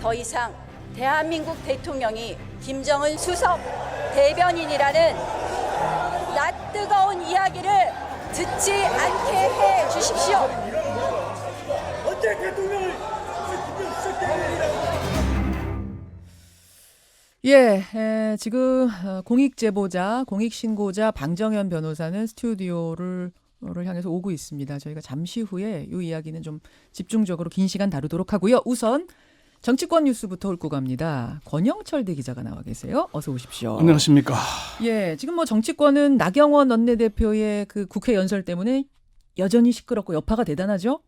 더 이상 대한민국 대통령이 김정은 수석 대변인이라는 낯뜨거운 이야기를 듣지 않게 해 주십시오. 언제 대통령을 수석 대변인이라고? 지금 공익제보자, 공익신고자 방정현 변호사는 스튜디오를 향해서 오고 있습니다. 저희가 잠시 후에 이 이야기는 좀 집중적으로 긴 시간 다루도록 하고요. 우선 정치권 뉴스부터 훑고 갑니다. 권영철 대기자가 나와 계세요. 어서 오십시오. 안녕하십니까. 지금 뭐 정치권은 나경원 원내대표의 그 국회 연설 때문에 여전히 시끄럽고 여파가 대단하죠?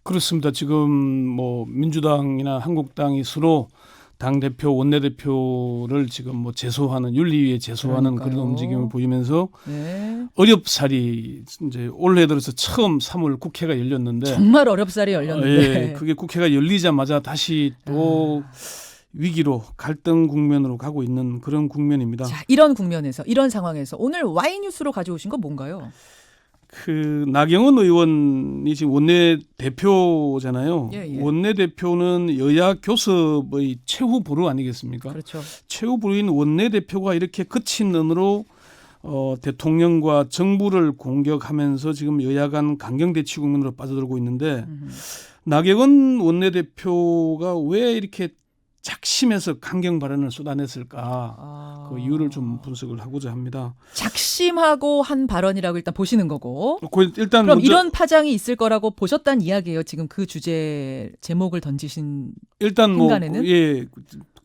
그렇습니다. 지금 뭐 민주당이나 한국당이 서로 당 대표, 원내대표를 지금 뭐 제소하는 윤리위에 제소하는 그러니까요. 그런 움직임을 보이면서 네. 어렵사리 이제 올해 들어서 처음 3월 국회가 열렸는데 정말 어렵사리 열렸는데. 그게 국회가 열리자마자 다시 또 위기로 갈등 국면으로 가고 있는 그런 국면입니다. 자, 이런 국면에서, 이런 상황에서 오늘 Y뉴스로 가져오신 건 뭔가요? 그 나경원 의원이 지금 원내 대표잖아요. 원내 대표는 여야 교섭의 최후 보루 아니겠습니까? 그렇죠. 최후 보루인 원내 대표가 이렇게 거친 언어로 대통령과 정부를 공격하면서 지금 여야 간 강경 대치 국면으로 빠져들고 있는데 나경원 원내 대표가 왜 이렇게 작심해서 강경 발언을 쏟아냈을까? 그 이유를 좀 분석을 하고자 합니다. 작심하고 한 발언이라고 일단 보시는 거고. 일단 그럼 먼저 이런 파장이 있을 거라고 보셨다는 이야기예요. 지금 그 주제 제목을 던지신 일단 행간에는?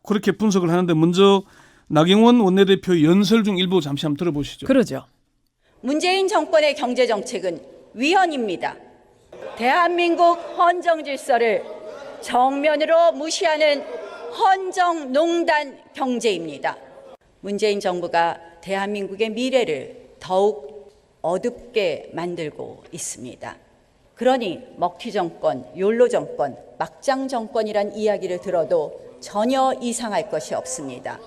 그렇게 분석을 하는데 먼저 나경원 원내대표 연설 중 일부 잠시 한번 들어보시죠. 그러죠. 문재인 정권의 경제 정책은 위헌입니다. 대한민국 헌정 질서를 정면으로 무시하는 헌정농단 경제입니다. 문재인 정부가 대한민국의 미래를 더욱 어둡게 만들고 있습니다. 그러니 먹튀 정권, 욜로 정권, 막장 정권이란 이야기를 들어도 전혀 이상할 것이 없습니다.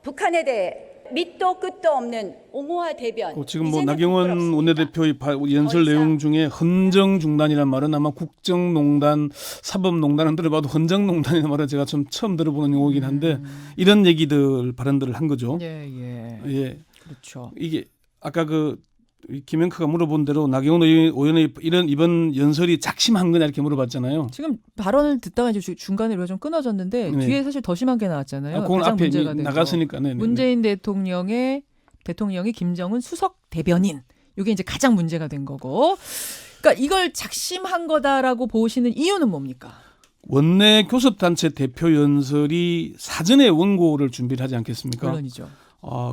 북한에 대해 밑도 끝도 없는 옹호와 대변. 지금 뭐 나경원 원내대표의 연설 내용 중에 헌정중단이라는 말은 아마 국정농단, 사법농단은 들어봐도 헌정농단이라는 말은 제가 좀 처음 들어보는 용어이긴 한데 이런 얘기들 발언들을 한 거죠. 예. 그렇죠. 이게 아까 김영크가 물어본 대로 나경원 의원의 이번 연설이 작심한 거냐 이렇게 물어봤잖아요. 지금 발언을 듣다가 이제 중간에 좀 끊어졌는데 뒤에 사실 더 심한 게 나왔잖아요. 그건 가장 앞에 문제가 된 나갔으니까. 거. 문재인 대통령이 김정은 수석 대변인. 이게 이제 가장 문제가 된 거고. 그러니까 이걸 작심한 거다라고 보시는 이유는 뭡니까? 원내 교섭단체 대표 연설이 사전에 원고를 준비를 하지 않겠습니까? 물론이죠.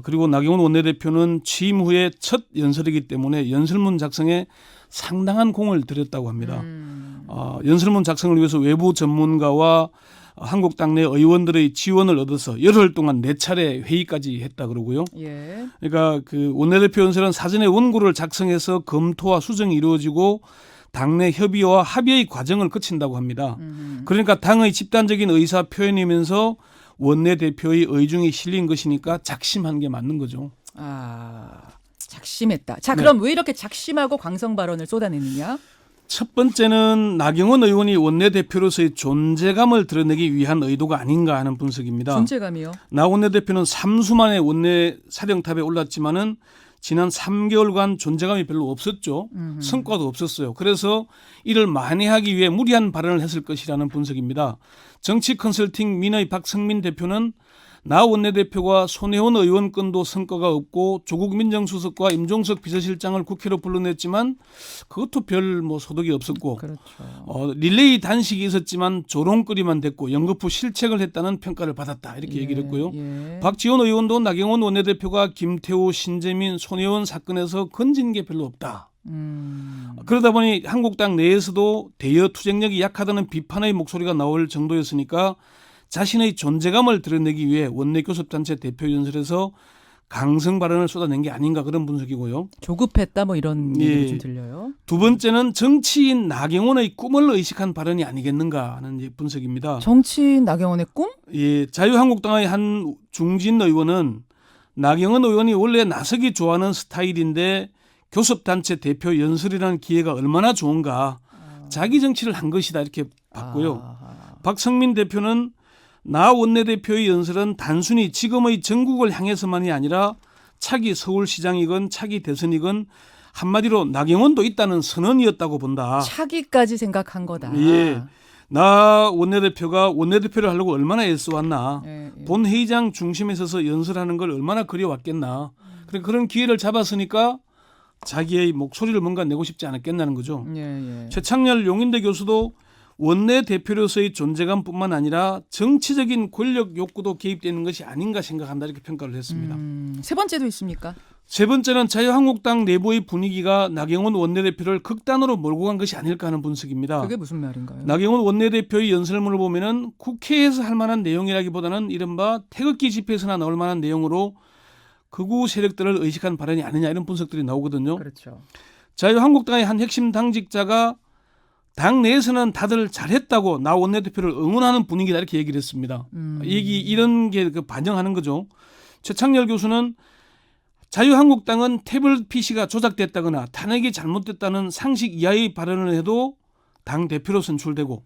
그리고 나경원 원내대표는 취임 후에 첫 연설이기 때문에 연설문 작성에 상당한 공을 들였다고 합니다. 연설문 작성을 위해서 외부 전문가와 한국 당내 의원들의 지원을 얻어서 열흘 동안 4차례 회의까지 했다 그러고요. 그러니까 그 원내대표 연설은 사전에 원고를 작성해서 검토와 수정이 이루어지고 당내 협의와 합의의 과정을 거친다고 합니다. 그러니까 당의 집단적인 의사 표현이면서 원내대표의 의중이 실린 것이니까 작심한 게 맞는 거죠. 작심했다. 자, 그럼 왜 이렇게 작심하고 광성 발언을 쏟아내느냐? 첫 번째는 나경원 의원이 원내대표로서의 존재감을 드러내기 위한 의도가 아닌가 하는 분석입니다. 존재감이요? 나 원내대표는 3수 만에 원내 사령탑에 올랐지만은 지난 3개월간 존재감이 별로 없었죠. 성과도 없었어요. 그래서 이를 만회하기 위해 무리한 발언을 했을 것이라는 분석입니다. 정치 컨설팅 민의 박성민 대표는 나 원내대표가 손혜원 의원 건도 성과가 없고 조국 민정수석과 임종석 비서실장을 국회로 불러냈지만 그것도 별 소득이 없었고 그렇죠. 릴레이 단식이 있었지만 조롱거리만 됐고 연거푸 실책을 했다는 평가를 받았다 이렇게 얘기를 했고요. 박지원 의원도 나경원 원내대표가 김태우, 신재민, 손혜원 사건에서 건진 게 별로 없다. 그러다 보니 한국당 내에서도 대여 투쟁력이 약하다는 비판의 목소리가 나올 정도였으니까 자신의 존재감을 드러내기 위해 원내교섭단체 대표 연설에서 강성 발언을 쏟아낸 게 아닌가 그런 분석이고요. 조급했다 이런 얘기도 좀 들려요. 두 번째는 정치인 나경원의 꿈을 의식한 발언이 아니겠는가 하는 분석입니다. 정치인 나경원의 꿈? 자유한국당의 한 중진 의원은 나경원 의원이 원래 나서기 좋아하는 스타일인데 교섭단체 대표 연설이라는 기회가 얼마나 좋은가 자기 정치를 한 것이다 이렇게 봤고요. 박성민 대표는 나 원내대표의 연설은 단순히 지금의 전국을 향해서만이 아니라 차기 서울시장이건 차기 대선이건 한마디로 나경원도 있다는 선언이었다고 본다. 차기까지 생각한 거다. 예. 나 원내대표가 원내대표를 하려고 얼마나 애써왔나. 예, 예. 본회의장 중심에 서서 연설하는 걸 얼마나 그려왔겠나. 그런 기회를 잡았으니까 자기의 목소리를 뭔가 내고 싶지 않았겠냐는 거죠. 예, 예. 최창렬 용인대 교수도 원내대표로서의 존재감뿐만 아니라 정치적인 권력 욕구도 개입되는 것이 아닌가 생각한다 이렇게 평가를 했습니다. 세 번째도 있습니까? 세 번째는 자유한국당 내부의 분위기가 나경원 원내대표를 극단으로 몰고 간 것이 아닐까 하는 분석입니다. 그게 무슨 말인가요? 나경원 원내대표의 연설문을 보면은 국회에서 할 만한 내용이라기보다는 이른바 태극기 집회에서나 나올 만한 내용으로 극우 세력들을 의식한 발언이 아니냐 이런 분석들이 나오거든요. 그렇죠. 자유한국당의 한 핵심 당직자가 당 내에서는 다들 잘했다고 나 원내대표를 응원하는 분위기다 이렇게 얘기를 했습니다. 이런 게 반영하는 거죠. 최창렬 교수는 자유한국당은 태블릿 PC가 조작됐다거나 탄핵이 잘못됐다는 상식 이하의 발언을 해도 당 대표로 선출되고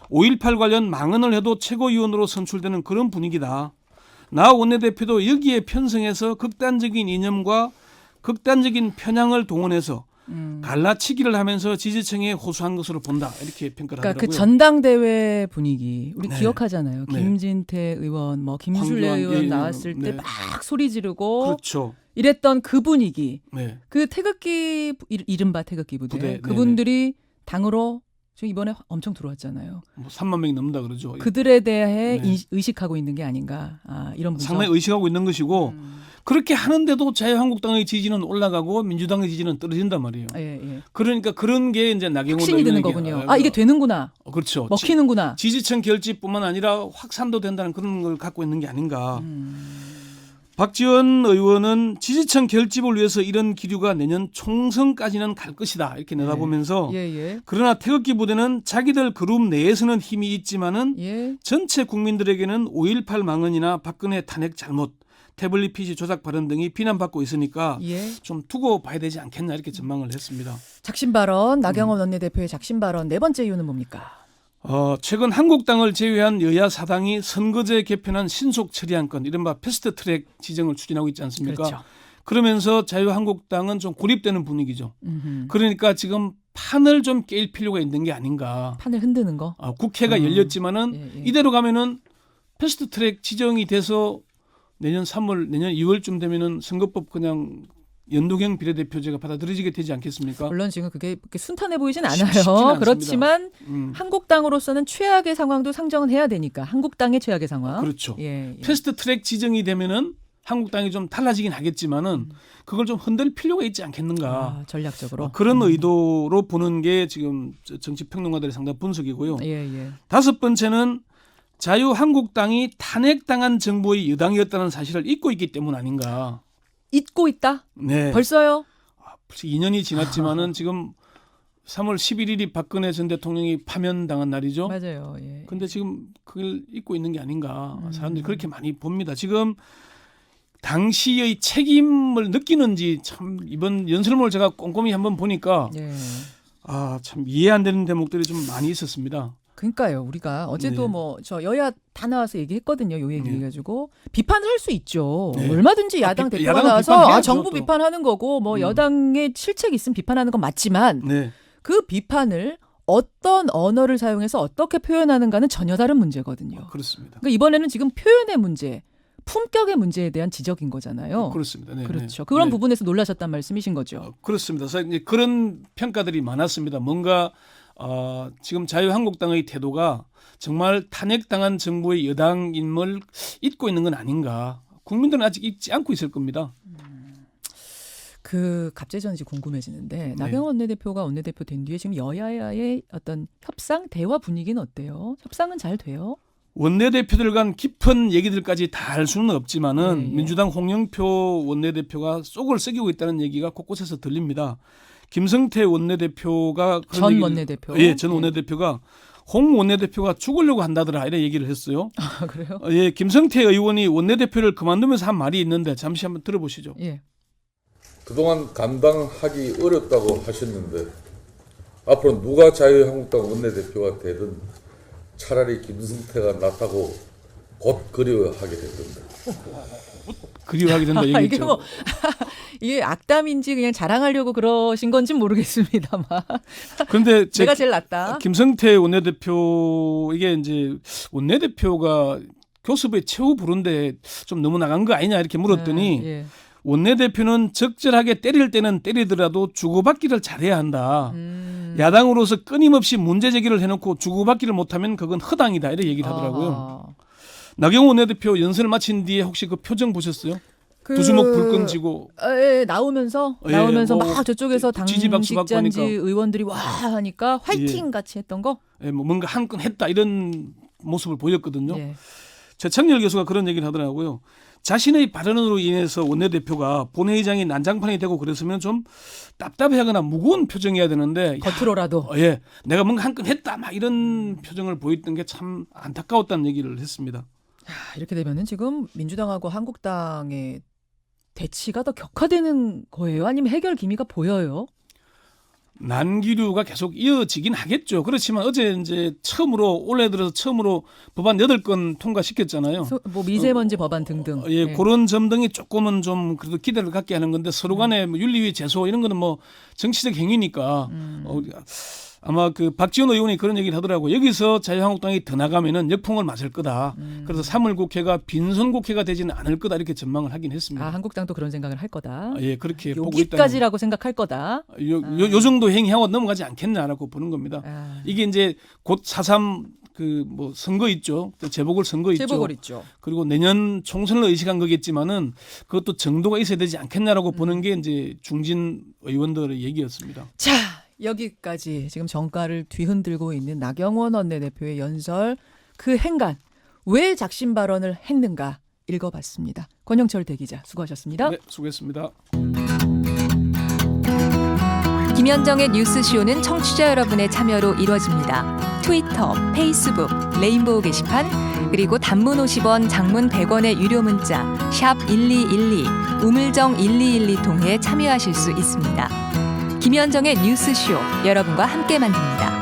5.18 관련 망언을 해도 최고위원으로 선출되는 그런 분위기다. 나 원내대표도 여기에 편성해서 극단적인 이념과 극단적인 편향을 동원해서 갈라치기를 하면서 지지층에 호소한 것으로 본다 이렇게 평가를 그러니까 하더라고요. 그 전당대회 분위기 우리 네. 기억하잖아요. 네. 김진태 의원, 뭐 김술래 황교안, 의원 예, 나왔을 네. 때 막 소리 지르고 그렇죠. 이랬던 그 분위기, 네. 그 태극기 이른바 태극기 부대, 부대, 그분들이 당으로 지금 이번에 엄청 들어왔잖아요. 뭐 3만 명이 넘는다 그러죠. 그들에 대해 네. 의식하고 있는 게 아닌가 이런 분석. 상당히 의식하고 있는 것이고 그렇게 하는데도 자유한국당의 지지는 올라가고 민주당의 지지는 떨어진단 말이에요. 예, 예. 그러니까 그런 게 이제 나경원 확신이 드는 의원에게 거군요. 이게 되는구나. 그렇죠. 먹히는구나. 지지층 결집뿐만 아니라 확산도 된다는 그런 걸 갖고 있는 게 아닌가. 박지원 의원은 지지층 결집을 위해서 이런 기류가 내년 총선까지는 갈 것이다 이렇게 내다보면서 예, 예. 그러나 태극기 부대는 자기들 그룹 내에서는 힘이 있지만은 예. 전체 국민들에게는 5.18 망언이나 박근혜 탄핵 잘못, 태블릿 PC 조작 발언 등이 비난받고 있으니까 예. 좀 두고 봐야 되지 않겠나 이렇게 전망을 했습니다. 작심 발언, 나경원 원내대표의 작심 발언 네 번째 이유는 뭡니까? 최근 한국당을 제외한 여야 사당이 선거제 개편안 신속 처리한 건 이른바 패스트트랙 지정을 추진하고 있지 않습니까? 그렇죠. 그러면서 자유한국당은 좀 고립되는 분위기죠. 그러니까 지금 판을 좀 깰 필요가 있는 게 아닌가. 판을 흔드는 거. 국회가 열렸지만은 예, 예. 이대로 가면은 패스트트랙 지정이 돼서 내년 3월, 내년 2월쯤 되면은 선거법 그냥 연동형 비례대표제가 받아들여지게 되지 않겠습니까? 물론 지금 그게 그렇게 순탄해 보이진 쉽지는 않아요. 않습니다. 그렇지만 한국당으로서는 최악의 상황도 상정은 해야 되니까 한국당의 최악의 상황. 그렇죠. 예, 예. 패스트트랙 지정이 되면은 한국당이 좀 달라지긴 하겠지만은 그걸 좀 흔들 필요가 있지 않겠는가. 전략적으로 그런 의도로 보는 게 지금 정치평론가들의 상당 분석이고요. 예, 예. 다섯 번째는 자유한국당이 탄핵당한 정부의 여당이었다는 사실을 잊고 있기 때문 아닌가. 잊고 있다. 네. 벌써요? 벌써 2년이 지났지만은 지금 3월 11일이 박근혜 전 대통령이 파면당한 날이죠. 맞아요. 예. 근데 지금 그걸 잊고 있는 게 아닌가. 사람들이 그렇게 많이 봅니다. 지금 당시의 책임을 느끼는지 참 이번 연설문을 제가 꼼꼼히 한번 보니까 예. 참 이해 안 되는 대목들이 좀 많이 있었습니다. 그러니까요. 우리가 어제도 네. 뭐 저 여야 다 나와서 얘기했거든요. 요 얘기 네. 가지고 비판을 할 수 있죠. 네. 얼마든지 야당 대표가 야당은 나와서 비판해야죠, 정부 또. 비판하는 거고 뭐 여당의 실책이 있으면 비판하는 건 맞지만 네. 그 비판을 어떤 언어를 사용해서 어떻게 표현하는가는 전혀 다른 문제거든요. 그렇습니다. 그러니까 이번에는 지금 표현의 문제, 품격의 문제에 대한 지적인 거잖아요. 그렇습니다. 네, 그렇죠. 네. 그런 네. 부분에서 놀라셨단 말씀이신 거죠. 그렇습니다. 그래서 이제 그런 평가들이 많았습니다. 뭔가 지금 자유한국당의 태도가 정말 탄핵당한 정부의 여당임을 잊고 있는 건 아닌가. 국민들은 아직 잊지 않고 있을 겁니다. 그 갑자기 저는 궁금해지는데 나경원 원내대표가 원내대표 된 뒤에 지금 여야의 어떤 협상, 대화 분위기는 어때요? 협상은 잘 돼요? 원내대표들 간 깊은 얘기들까지 다 할 수는 없지만은 예. 민주당 홍영표 원내대표가 속을 썩이고 있다는 얘기가 곳곳에서 들립니다. 김성태 원내대표가 그런 전 얘기를- 원내대표? 예, 전 원내대표가 홍 원내대표가 죽으려고 한다더라 이런 얘기를 했어요. 아, 그래요? 예, 김성태 의원이 원내대표를 그만두면서 한 말이 있는데 잠시 한번 들어보시죠. 예. 그동안 감당하기 어렵다고 하셨는데 앞으로 누가 자유한국당 원내대표가 되든 차라리 김승태가 낫다고 곧 그리워하게 될 겁니다. 그리워하게 된다 이게 얘기죠. 뭐 이게 악담인지 그냥 자랑하려고 그러신 건지 모르겠습니다만. 그런데 내가 제일 낫다. 김성태 원내대표 이게 이제 원내대표가 교섭의 최후 불운데 좀 너무 나간 거 아니냐 이렇게 물었더니 예. 원내대표는 적절하게 때릴 때는 때리더라도 주고받기를 잘해야 한다. 야당으로서 끊임없이 문제 제기를 해놓고 주고받기를 못하면 그건 허당이다 이렇게 얘기를 하더라고요. 아하. 나경원 원내대표 연설을 마친 뒤에 혹시 그 표정 보셨어요? 두 주먹 불끈 쥐고 예, 나오면서 예, 뭐 막 저쪽에서 지지 박수 받고 당직자인지 하니까. 의원들이 와 하니까 화이팅 같이 했던 거. 예, 뭐 뭔가 한 건 했다 이런 모습을 보였거든요. 예. 최창렬 교수가 그런 얘기를 하더라고요. 자신의 발언으로 인해서 원내대표가 본회의장이 난장판이 되고 그랬으면 좀 답답해하거나 무거운 표정이어야 되는데 겉으로라도. 예, 내가 뭔가 한 건 했다 막 이런 표정을 보였던 게 참 안타까웠다는 얘기를 했습니다. 이렇게 되면은 지금 민주당하고 한국당의 대치가 더 격화되는 거예요? 아니면 해결 기미가 보여요? 난기류가 계속 이어지긴 하겠죠. 그렇지만 어제 이제 올해 들어서 처음으로 법안 8건 통과시켰잖아요. 뭐 미세먼지 법안 등등. 예, 예. 그런 점 등이 조금은 좀 그래도 기대를 갖게 하는 건데 서로 간에 뭐 윤리위 제소 이런 거는 뭐 정치적 행위니까 아마 그 박지원 의원이 그런 얘기를 하더라고요. 여기서 자유한국당이 더 나가면은 역풍을 맞을 거다. 그래서 3월 국회가 빈손 국회가 되지는 않을 거다 이렇게 전망을 하긴 했습니다. 한국당도 그런 생각을 할 거다. 예, 그렇게 보고 있다. 여기까지라고 생각할 거다. 요 정도 행위하고 넘어가지 않겠냐라고 보는 겁니다. 아. 이게 이제 곧 4.3 그 뭐 선거 있죠. 재보궐 선거 있죠. 재보궐 있죠. 그리고 내년 총선을 의식한 거겠지만은 그것도 정도가 있어야 되지 않겠냐라고 보는 게 이제 중진 의원들의 얘기였습니다. 자, 여기까지 지금 정가를 뒤흔들고 있는 나경원 원내대표의 연설, 그 행간, 왜 작심 발언을 했는가 읽어봤습니다. 권영철 대기자 수고하셨습니다. 네, 수고했습니다. 김현정의 뉴스쇼는 청취자 여러분의 참여로 이루어집니다. 트위터, 페이스북, 레인보우 게시판, 그리고 단문 50원, 장문 100원의 유료 문자 샵 1212, 우물정 1212 통해 참여하실 수 있습니다. 김현정의 뉴스쇼, 여러분과 함께 만듭니다.